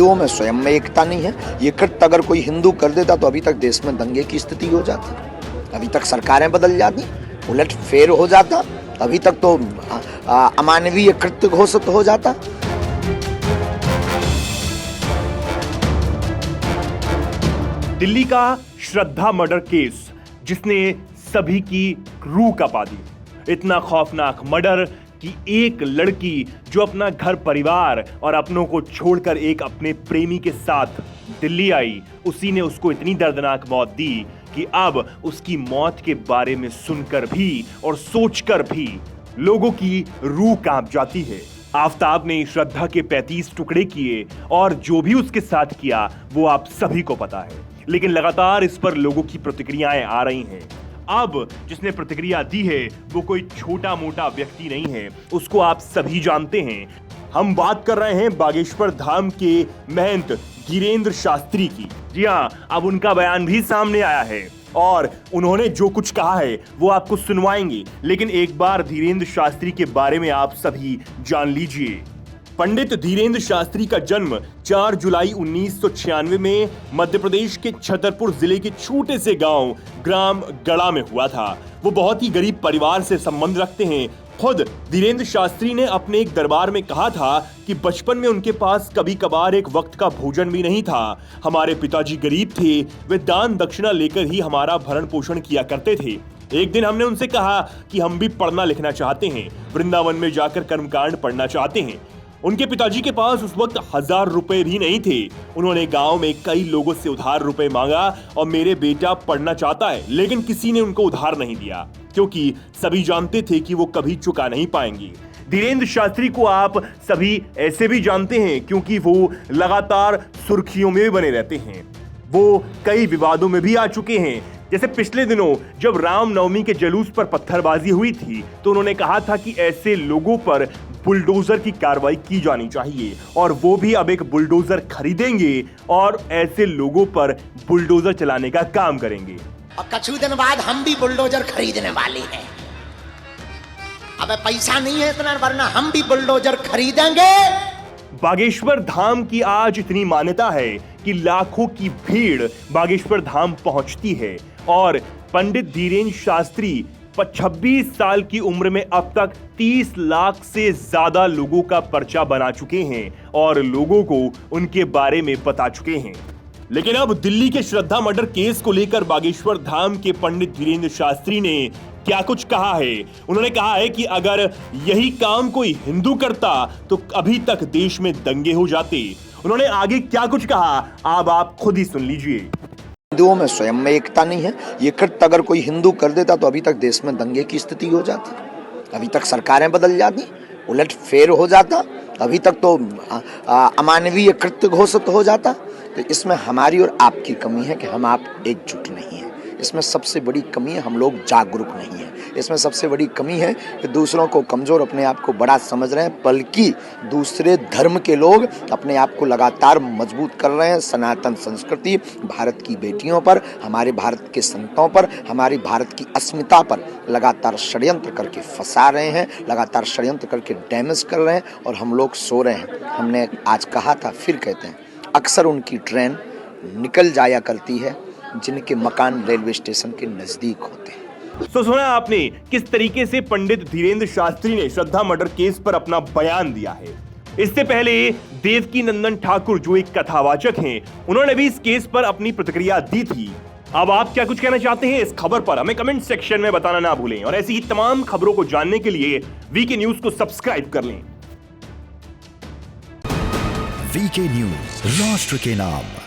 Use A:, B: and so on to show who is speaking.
A: हिंदुओं में स्वयं में एकता नहीं है। ये कृत्य अगर कोई हिंदू कर देता तो अभी तक देश में दंगे की स्थिति हो जाती, अभी तक सरकारें बदल जाती, उलट फेर हो जाता, अभी तक तो अमानवीय कृत्य घोषित हो जाता।
B: दिल्ली का श्रद्धा मर्डर केस जिसने सभी की रूह कांपा दी। इतना खौफनाक मर्डर कि एक लड़की जो अपना घर परिवार और अपनों को छोड़कर एक अपने प्रेमी के साथ दिल्ली आई, उसी ने उसको इतनी दर्दनाक मौत दी कि अब उसकी मौत के बारे में सुनकर भी और सोचकर भी लोगों की रूह कांप जाती है। आफताब ने श्रद्धा के 35 टुकड़े किए और जो भी उसके साथ किया वो आप सभी को पता है, लेकिन लगातार इस पर लोगों की प्रतिक्रियाएं आ रही हैं। अब जिसने प्रतिक्रिया दी है वो कोई छोटा मोटा व्यक्ति नहीं है, उसको आप सभी जानते हैं। हम बात कर रहे हैं बागेश्वर धाम के महंत धीरेंद्र शास्त्री की। जी हां, अब उनका बयान भी सामने आया है और उन्होंने जो कुछ कहा है वो आपको सुनवाएंगे, लेकिन एक बार धीरेंद्र शास्त्री के बारे में आप सभी जान लीजिए। पंडित धीरेंद्र शास्त्री का जन्म 4 जुलाई 1996 में मध्य प्रदेश के छतरपुर जिले के छोटे से गांव ग्राम गड़ा में हुआ था। वो बहुत ही गरीब परिवार से संबंध रखते हैं। खुद धीरेंद्र शास्त्री ने अपने एक दरबार में कहा था कि बचपन में उनके पास कभी कभार एक वक्त का भोजन भी नहीं था। हमारे पिताजी गरीब थे, वे दान दक्षिणा लेकर ही हमारा भरण पोषण किया करते थे। एक दिन हमने उनसे कहा कि हम भी पढ़ना लिखना चाहते हैं, वृंदावन में जाकर कर्मकांड पढ़ना चाहते हैं। उनके पिताजी के पास उस वक्त 1000 रुपए भी नहीं थे। उन्होंने गांव में कई लोगों से उधार रुपए मांगा और मेरे बेटा पढ़ना चाहता है, लेकिन किसी ने उनको उधार नहीं दिया क्योंकि सभी जानते थे कि वो कभी चुका नहीं पाएंगे। धीरेंद्र शास्त्री को आप सभी ऐसे भी जानते हैं क्योंकि वो लगातार सुर्खियों में भी बने रहते हैं। वो कई विवादों में भी आ चुके हैं। जैसे पिछले दिनों जब रामनवमी के जुलूस पर पत्थरबाजी हुई थी तो उन्होंने कहा था कि ऐसे लोगों पर बुलडोजर की कार्रवाई की जानी चाहिए और वो भी अब एक बुलडोजर खरीदेंगे और ऐसे लोगों पर बुलडोजर चलाने का काम करेंगे।
C: और कुछ दिन बाद हम भी बुलडोजर खरीदने वाले हैं। अब पैसा नहीं है इतना, वरना हम भी बुलडोजर खरीदेंगे।
B: बागेश्वर धाम की आज इतनी मान्यता है कि लाखों की भीड़ बागेश्वर धाम पहुंचती है और पंडित धीरेंद्र शास्त्री 26 साल की उम्र में अब तक 30 लाख से ज्यादा लोगों का पर्चा बना चुके हैं और लोगों को उनके बारे में बता चुके हैं। लेकिन अब दिल्ली के श्रद्धा मर्डर केस को लेकर बागेश्वर धाम के पंडित धीरेंद्र शास्त्री ने क्या कुछ कहा है। उन्होंने कहा है कि अगर यही काम कोई हिंदू करता तो अभी तक देश में दंगे हो जाते। उन्होंने आगे क्या कुछ कहा अब आप खुद ही सुन लीजिए।
A: हिंदुओं में स्वयं में एकता नहीं है। ये कृत्य अगर कोई हिंदू कर देता तो अभी तक देश में दंगे की स्थिति हो जाती, अभी तक सरकारें बदल जाती, उलट फेर हो जाता, अभी तक तो अमानवीय कृत्य घोषित हो जाता। तो इसमें हमारी और आपकी कमी है कि हम आप एकजुट नहीं हैं। इसमें सबसे बड़ी कमी है हम लोग जागरूक नहीं हैं। इसमें सबसे बड़ी कमी है कि दूसरों को कमज़ोर, अपने आप को बड़ा समझ रहे हैं, बल्कि दूसरे धर्म के लोग अपने आप को लगातार मजबूत कर रहे हैं। सनातन संस्कृति, भारत की बेटियों पर, हमारे भारत के संतों पर, हमारी भारत की अस्मिता पर लगातार षड्यंत्र करके फंसा रहे हैं, लगातार षड्यंत्र करके डैमेज कर रहे हैं और हम लोग सो रहे हैं। हमने आज कहा था, फिर कहते हैं, अक्सर उनकी ट्रेन निकल जाया करती है जिनके मकान रेलवे स्टेशन के नजदीक होते हैं।
B: तो सुना आपने किस तरीके से पंडित धीरेंद्र शास्त्री ने श्रद्धा मर्डर केस पर अपना बयान दिया है। इससे पहले देवकी नंदन ठाकुर जो एक कथावाचक हैं, उन्होंने भी इस केस पर अपनी प्रतिक्रिया दी थी। अब आप क्या कुछ कहना चाहते हैं इस खबर पर हमें कमेंट सेक्शन में बताना ना भूलें और ऐसी ही तमाम खबरों को जानने के लिए वीके न्यूज को सब्सक्राइब कर लें।
D: वीके न्यूज, राष्ट्र के नाम।